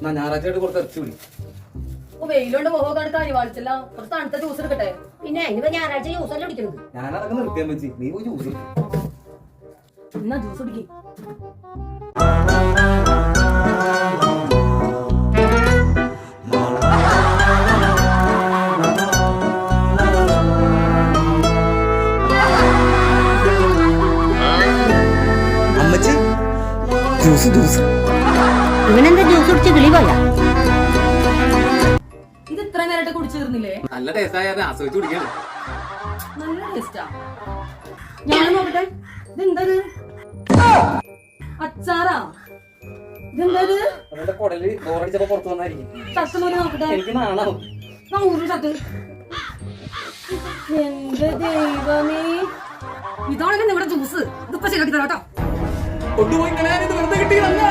ഞായറാഴ്ചയായിട്ട് കുറച്ച് ഇറച്ചി വിളി. വെയിലോണ്ട് മുഖം കണക്ക് അരിവാളിച്ചല്ല, കുറച്ച് തണുത്ത ജ്യൂസ് എടുക്കട്ടെ. പിന്നെ ഇനിയിപ്പോ ഞായറാഴ്ച ജ്യൂസ് അല്ലേ കുടിക്കുന്നത്? ഞാനതൊക്കെ നിർത്തിയാൻ വെച്ച് നീ പോയി ജ്യൂസ് എന്നാ ജ്യൂസ് കുടിക്കും. അമ്മച്ചി ജ്യൂസ് ജ്യൂസ്. ഇവനെന്താ ജ്യൂസ് കുടിച്ച് കിളി പോയാ? ഇത് ഇത്ര നേരമായിട്ട് കുടിച്ചു തീർന്നില്ലേ? നല്ല ടേസ്റ്റായ ആസ്വദിച്ച് കുടിക്കാണ്. നല്ല ടേസ്റ്റാ. ഞാൻ നോക്കട്ടെ. ഇതെന്തത്? അച്ചാറാ? ഇതെന്തത്? അവരുടെ കുടല് ഓറടിച്ചപ്പോ പുറത്തു വന്നായിരിക്കും. ഷർട്ട് പോലെ നോക്കട്ടെ. എനിക്ക് നാണാവും. ഷർട്ട്. എന്റെ ദൈവമേ, ഇതാണല്ലേ നിങ്ങളുടെ ജ്യൂസ്. ഇതിപ്പോ ശരിയാക്കി തരാം കേട്ടോ. കൊണ്ടുപോയി വെറുതെ കിട്ടിയതല്ല.